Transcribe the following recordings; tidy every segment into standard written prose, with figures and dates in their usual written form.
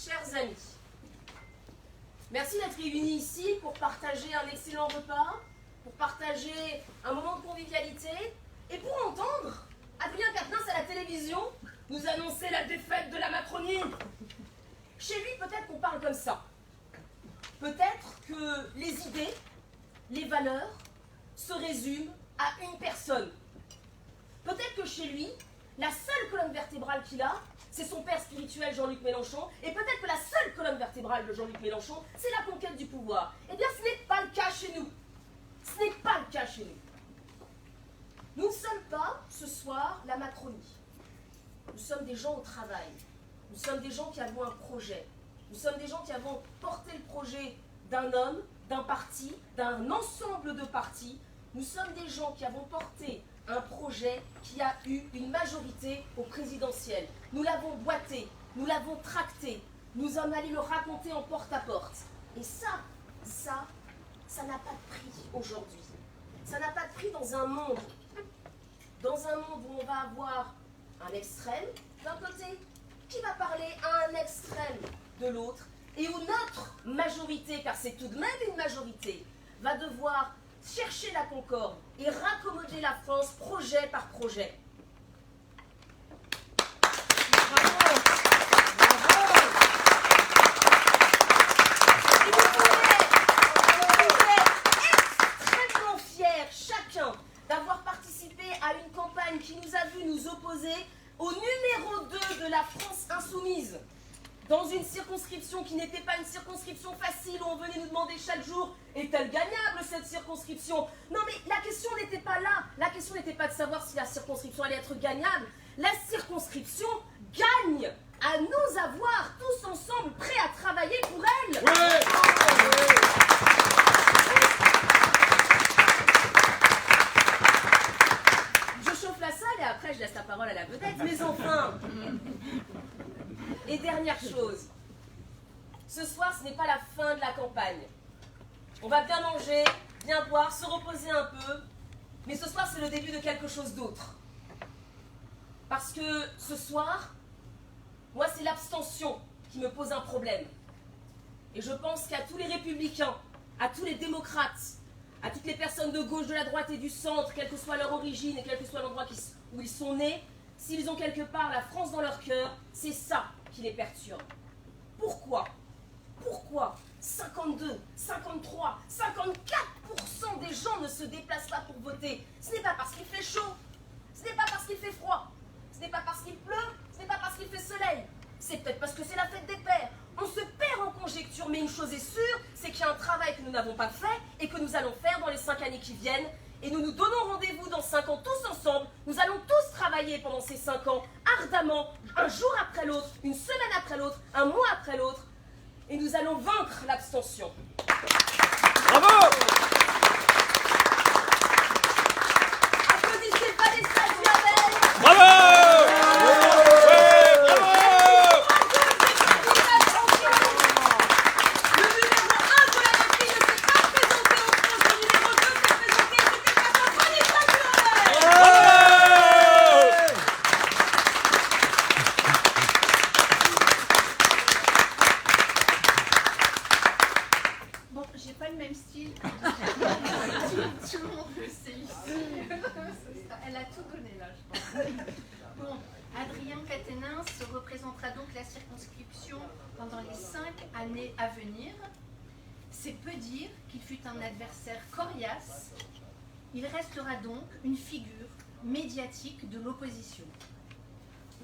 Chers amis, merci d'être réunis ici pour partager un excellent repas, pour partager un moment de convivialité et pour entendre Adrien Quatennens à la télévision nous annoncer la défaite de la Macronie. Chez lui, peut-être qu'on parle comme ça. Peut-être que les idées, les valeurs se résument à une personne. Peut-être que chez lui, la seule colonne vertébrale qu'il a, c'est son père spirituel Jean-Luc Mélenchon, et peut-être que la seule colonne vertébrale de Jean-Luc Mélenchon, c'est la conquête du pouvoir. Eh bien, ce n'est pas le cas chez nous. Ce n'est pas le cas chez nous. Nous ne sommes pas, ce soir, la Macronie. Nous sommes des gens au travail. Nous sommes des gens qui avons un projet. Nous sommes des gens qui avons porté le projet d'un homme, d'un parti, d'un ensemble de partis. Nous sommes des gens qui avons porté un projet qui a eu une majorité au présidentiel. Nous l'avons boité, nous l'avons tracté, nous sommes allés le raconter en porte-à-porte. Et ça n'a pas de prix aujourd'hui. Ça n'a pas de prix dans un monde où on va avoir un extrême d'un côté qui va parler à un extrême de l'autre, et où notre majorité, car c'est tout de même une majorité, va devoir chercher la concorde et raccommoder la France projet par projet. Bravo. Bravo. Et vous pouvez être extrêmement fiers, chacun, d'avoir participé à une campagne qui nous a vu nous opposer au numéro 2 de la France insoumise, dans une circonscription qui n'était pas une circonscription facile, où on venait nous demander chaque jour « Est-elle gagnable cette circonscription ?» Non mais la question n'était pas là, la question n'était pas de savoir si la circonscription allait être gagnable. La circonscription gagne à nous avoir tous ensemble prêts à travailler pour elle. Ouais. Je chauffe la salle et après je laisse la parole à la vedette, mais enfin. Et dernière chose, ce soir ce n'est pas la fin de la campagne. On va bien manger, bien boire, se reposer un peu, mais ce soir c'est le début de quelque chose d'autre. Parce que ce soir, moi c'est l'abstention qui me pose un problème. Et je pense qu'à tous les républicains, à tous les démocrates, à toutes les personnes de gauche, de la droite et du centre, quelle que soit leur origine et quel que soit l'endroit où ils sont nés, s'ils ont quelque part la France dans leur cœur, c'est ça qui les perturbe. Pourquoi 52, 53, 54% des gens ne se déplacent pas pour voter. Ce n'est pas parce qu'il fait chaud, ce n'est pas parce qu'il fait froid, ce n'est pas parce qu'il pleut, ce n'est pas parce qu'il fait soleil. C'est peut-être parce que c'est la fête des pères. On se perd en conjecture, mais une chose est sûre, c'est qu'il y a un travail que nous n'avons pas fait et que nous allons faire dans les 5 années qui viennent. Et nous nous donnons rendez-vous dans 5 ans tous ensemble. Nous allons tous travailler pendant ces 5 ans, ardemment, un jour après l'autre, une semaine après l'autre, un mois après l'autre. Et nous allons vaincre l'abstention. Bravo! Applaudissez pas les stagiaires. Bravo! Elle a tout donné là, je pense. Bon, Adrien Quatennens représentera donc la circonscription pendant les 5 années à venir. C'est peu dire qu'il fut un adversaire coriace. Il restera donc une figure médiatique de l'opposition.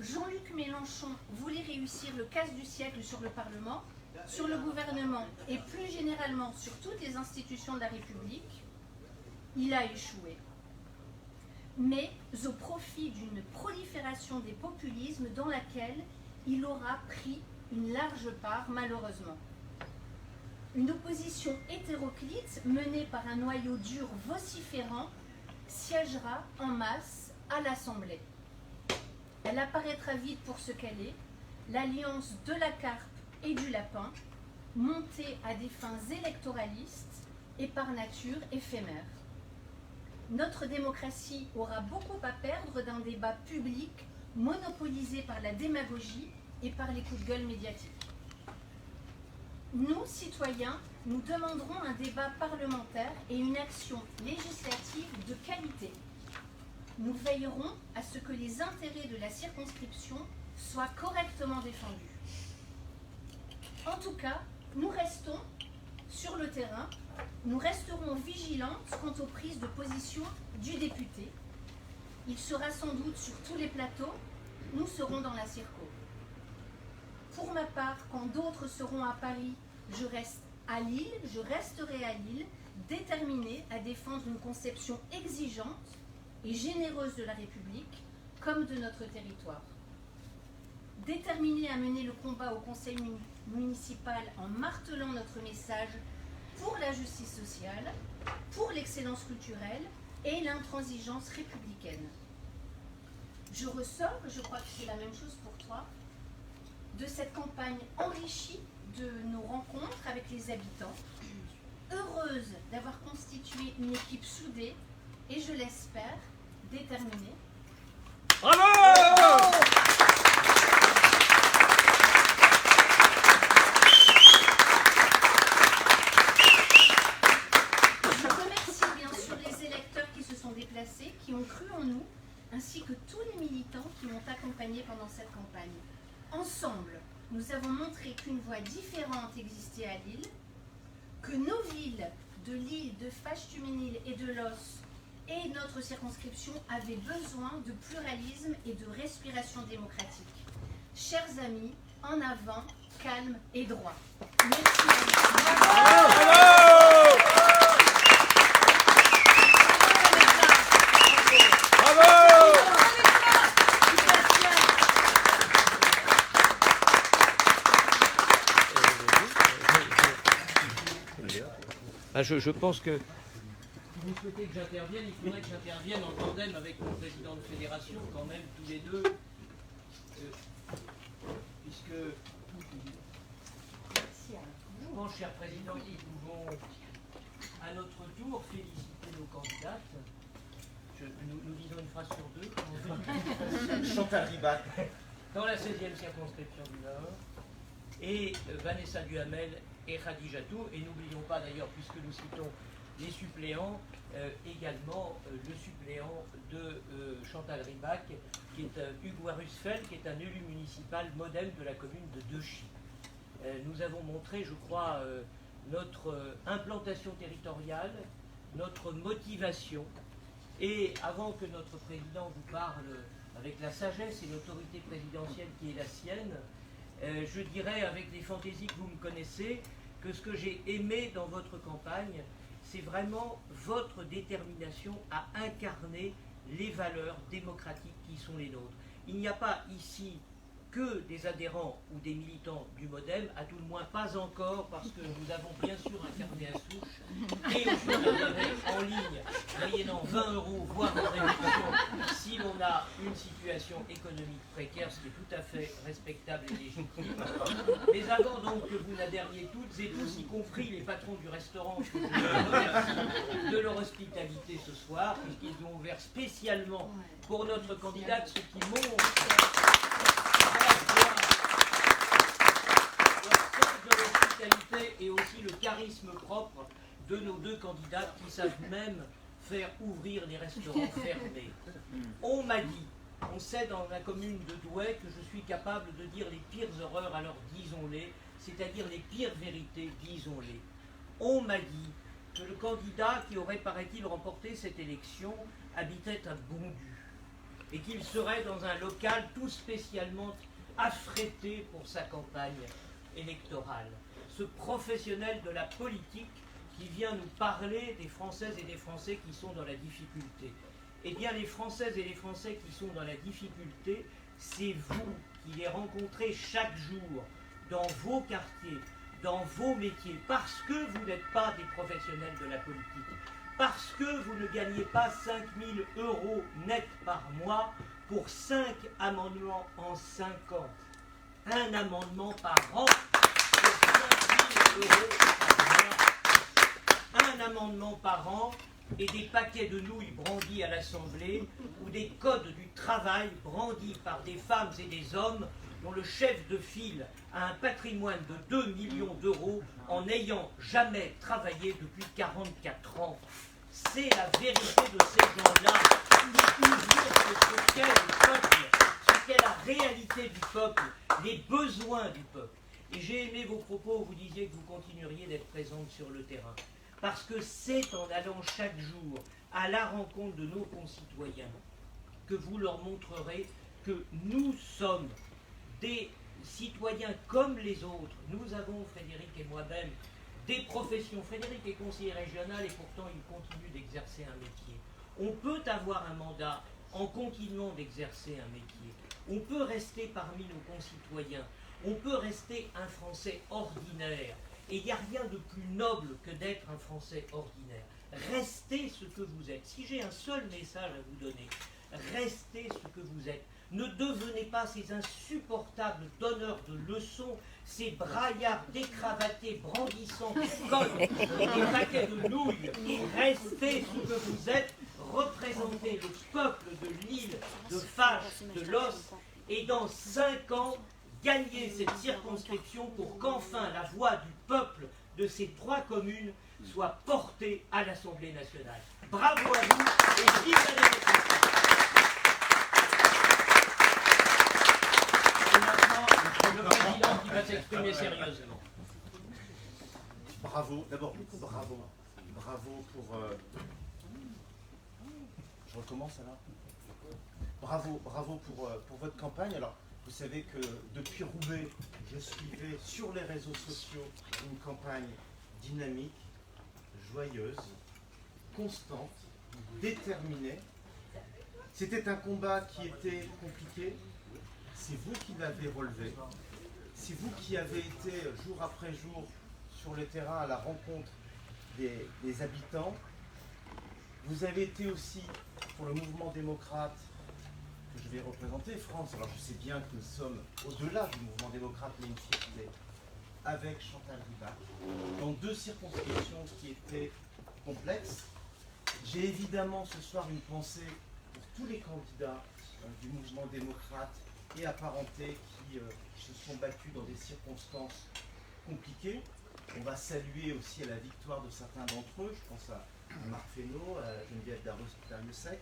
Jean-Luc Mélenchon voulait réussir le casse du siècle sur le Parlement, sur le gouvernement et plus généralement sur toutes les institutions de la République. Il a échoué, mais au profit d'une prolifération des populismes dans laquelle il aura pris une large part, malheureusement. Une opposition hétéroclite menée par un noyau dur vociférant siégera en masse à l'Assemblée. Elle apparaîtra vite pour ce qu'elle est, l'alliance de la carpe et du lapin, montée à des fins électoralistes et par nature éphémère. Notre démocratie aura beaucoup à perdre d'un débat public monopolisé par la démagogie et par les coups de gueule médiatiques. nous, citoyens, nous demanderons un débat parlementaire et une action législative de qualité. Nous veillerons à ce que les intérêts de la circonscription soient correctement défendus. En tout cas, nous restons sur le terrain, nous resterons vigilantes quant aux prises de position du député. Il sera sans doute sur tous les plateaux, nous serons dans la circo. Pour ma part, quand d'autres seront à Paris, je resterai à Lille, déterminée à défendre une conception exigeante et généreuse de la République, comme de notre territoire. Déterminée à mener le combat au conseil municipal en martelant notre message pour la justice sociale, pour l'excellence culturelle et l'intransigeance républicaine. Je ressors, je crois que c'est la même chose pour toi, de cette campagne enrichie de nos rencontres avec les habitants, heureuse d'avoir constitué une équipe soudée et, je l'espère, déterminée. Bravo! Je remercie bien sûr les électeurs qui se sont déplacés, qui ont cru en nous, ainsi que tous les militants qui m'ont accompagné pendant cette campagne. Ensemble, nous avons montré qu'une voie différente existait à Lille, que nos villes de Lille, de Faches-Tuménil et de Los et notre circonscription avaient besoin de pluralisme et de respiration démocratique. Chers amis, en avant, calme et droit. Merci à vous. Bravo! Bravo! Je pense que Si vous souhaitez que j'intervienne, il faudrait que j'intervienne en tandem avec mon président de fédération, quand même, tous les deux, puisque je pense, cher président, nous pouvons à notre tour féliciter nos candidates. Nous disons une phrase sur deux. Chantal Ribac. Dans la 16e circonscription du Nord, et Vanessa Duhamel et Khadijatou, et n'oublions pas d'ailleurs, puisque nous citons les suppléants, également le suppléant de Chantal Ribac, qui est Hugues Warusfeld, qui est un élu municipal modèle de la commune de Dechy. Nous avons montré, je crois, notre implantation territoriale, notre motivation, et avant que notre président vous parle avec la sagesse et l'autorité présidentielle qui est la sienne, je dirais avec les fantaisies que vous me connaissez, que ce que j'ai aimé dans votre campagne, c'est vraiment votre détermination à incarner les valeurs démocratiques qui sont les nôtres. Il n'y a pas ici que des adhérents ou des militants du MoDem, à tout le moins pas encore, parce que nous avons bien sûr un carnet à souche, et on peut adhérer en ligne, moyennant 20 €, voire une réduction, si l'on a une situation économique précaire, ce qui est tout à fait respectable et légitime. Mais avant donc que vous n'adhériez toutes et tous, y compris les patrons du restaurant, que je remercie de leur hospitalité ce soir, puisqu'ils ont ouvert spécialement pour notre candidate, ce qui montre de l'hospitalité et aussi le charisme propre de nos deux candidates qui savent même faire ouvrir les restaurants fermés. On m'a dit, on sait dans la commune de Douai que je suis capable de dire les pires horreurs, alors disons-les, c'est-à-dire les pires vérités, disons-les. On m'a dit que le candidat qui aurait, paraît-il, remporté cette élection habitait à Bondu et qu'il serait dans un local tout spécialement affrété pour sa campagne électorale. Ce professionnel de la politique qui vient nous parler des Françaises et des Français qui sont dans la difficulté. Eh bien, les Françaises et les Français qui sont dans la difficulté, c'est vous qui les rencontrez chaque jour dans vos quartiers, dans vos métiers, parce que vous n'êtes pas des professionnels de la politique, parce que vous ne gagnez pas 5 000 € net par mois pour 5 amendements en 5 ans. Un amendement par an pour 5 000 € par mois. Un amendement par an et des paquets de nouilles brandis à l'Assemblée ou des codes du travail brandis par des femmes et des hommes dont le chef de file a un patrimoine de 2 millions d'euros en n'ayant jamais travaillé depuis 44 ans. C'est la vérité de ces gens-là qui usurpent ce qu'est le peuple, ce qu'est la réalité du peuple, les besoins du peuple. Et j'ai aimé vos propos, vous disiez que vous continueriez d'être présente sur le terrain. Parce que c'est en allant chaque jour à la rencontre de nos concitoyens que vous leur montrerez que nous sommes des citoyens comme les autres. Nous avons, Frédéric et moi-même, des professions. Frédéric est conseiller régional et pourtant il continue d'exercer un métier. On peut avoir un mandat en continuant d'exercer un métier. On peut rester parmi nos concitoyens. On peut rester un Français ordinaire. Et il n'y a rien de plus noble que d'être un Français ordinaire. Restez ce que vous êtes. Si j'ai un seul message à vous donner, restez ce que vous êtes. Ne devenez pas ces insupportables donneurs de leçons, ces braillards décravatés brandissant des codes et des paquets de nouilles. Restez ce que vous êtes, représentez le peuple de l'île de Fache, de Los, et dans 5 ans, gagnez cette circonscription pour qu'enfin la voix du peuple de ces 3 communes soit portée à l'Assemblée nationale. Bravo à vous et vive la démocratie! Le président qui va s'exprimer sérieusement. Bravo, d'abord, bravo. Bravo pour... Je recommence alors. Bravo pour votre campagne. Alors, vous savez que depuis Roubaix, je suivais sur les réseaux sociaux une campagne dynamique, joyeuse, constante, déterminée. C'était un combat qui était compliqué. C'est vous qui l'avez relevé. C'est vous qui avez été jour après jour sur le terrain à la rencontre des habitants. Vous avez été aussi pour le mouvement démocrate que je vais représenter, France. Alors je sais bien que nous sommes au-delà du mouvement démocrate, mais une fierté, avec Chantal Ribac, dans 2 circonscriptions qui étaient complexes. J'ai évidemment ce soir une pensée pour tous les candidats du mouvement démocrate et apparentés qui se sont battus dans des circonstances compliquées. On va saluer aussi à la victoire de certains d'entre eux. Je pense à Marc Fesneau, à Geneviève Darrieussecq.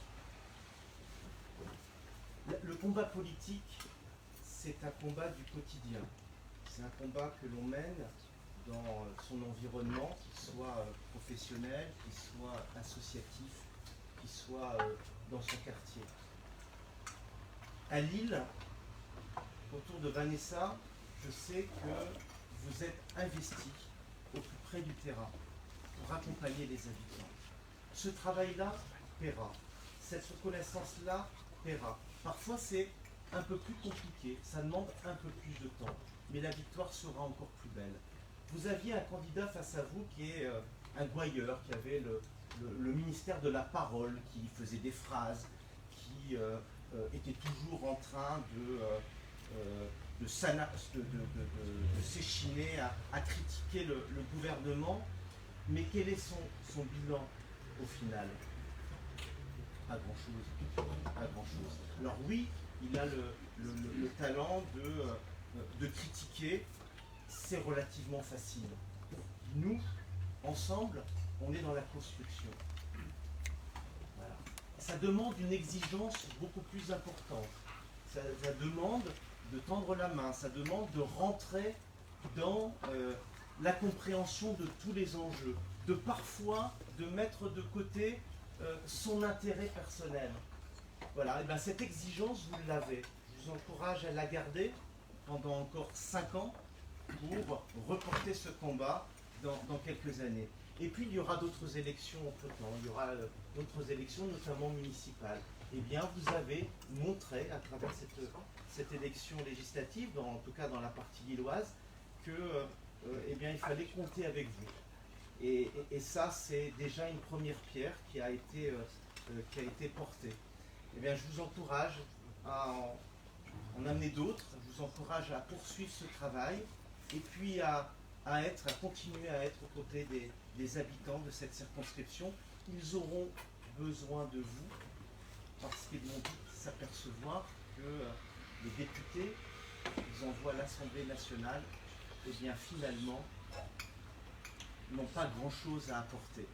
Le combat politique, c'est un combat du quotidien. C'est un combat que l'on mène dans son environnement, qu'il soit professionnel, qu'il soit associatif, qu'il soit dans son quartier. À Lille, autour de Vanessa, je sais que vous êtes investis au plus près du terrain pour accompagner les habitants. Ce travail-là paiera. Cette reconnaissance-là paiera. Parfois, c'est un peu plus compliqué, ça demande un peu plus de temps, mais la victoire sera encore plus belle. Vous aviez un candidat face à vous qui est un gouailleur, qui avait le ministère de la parole, qui faisait des phrases, qui était toujours en train de s'échiner à critiquer le gouvernement. Mais quel est son bilan au final? Pas grand-chose. Pas grand-chose. Alors oui, il a le talent de critiquer, c'est relativement facile. Nous, ensemble, on est dans la construction. Voilà. Ça demande une exigence beaucoup plus importante. Ça demande de tendre la main, ça demande de rentrer dans la compréhension de tous les enjeux, de parfois de mettre de côté son intérêt personnel. Voilà, et bien cette exigence, vous l'avez. Je vous encourage à la garder pendant encore 5 ans pour reporter ce combat dans quelques années. Et puis il y aura d'autres élections entre-temps, il y aura d'autres élections, notamment municipales. Eh bien, vous avez montré à travers cette élection législative, en tout cas dans la partie lilloise, que eh bien, il fallait compter avec vous. Et ça, c'est déjà une première pierre qui a été portée. Eh bien, je vous encourage à en amener d'autres, je vous encourage à poursuivre ce travail et puis à continuer à être aux côtés des habitants de cette circonscription. Ils auront besoin de vous parce qu'ils vont s'apercevoir que les députés ils envoient à l'Assemblée nationale, et bien finalement, n'ont pas grand-chose à apporter.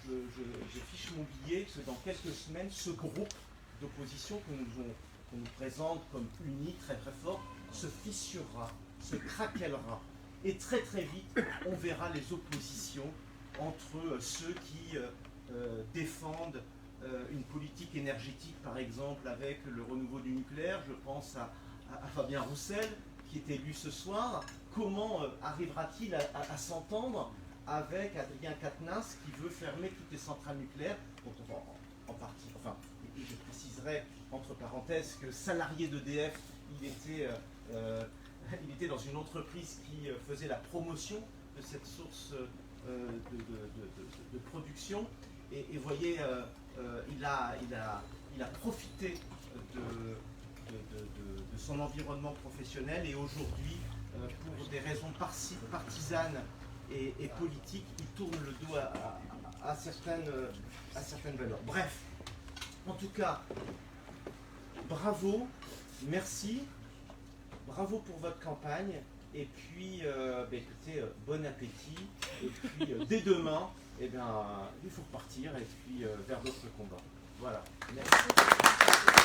Je fiche mon billet que dans quelques semaines, ce groupe d'opposition qu'on nous présente comme uni, très très fort, se fissurera, se craquellera. Et très très vite, on verra les oppositions entre ceux qui défendent une politique énergétique, par exemple, avec le renouveau du nucléaire. Je pense à Fabien Roussel, qui est élu ce soir. Comment arrivera-t-il à s'entendre avec Adrien Quatennens, qui veut fermer toutes les centrales nucléaires, dont on va en partie, enfin, et je préciserai entre parenthèses que salarié d'EDF, il était dans une entreprise qui faisait la promotion de cette source de production, et voyez, il a profité de son environnement professionnel, et aujourd'hui, pour des raisons partisanes et politiques, il tourne le dos à certaines valeurs. Bref, en tout cas, bravo, merci, bravo pour votre campagne, et puis, écoutez, bon appétit, et puis dès demain, il faut repartir, et puis vers d'autres combats. Voilà, merci.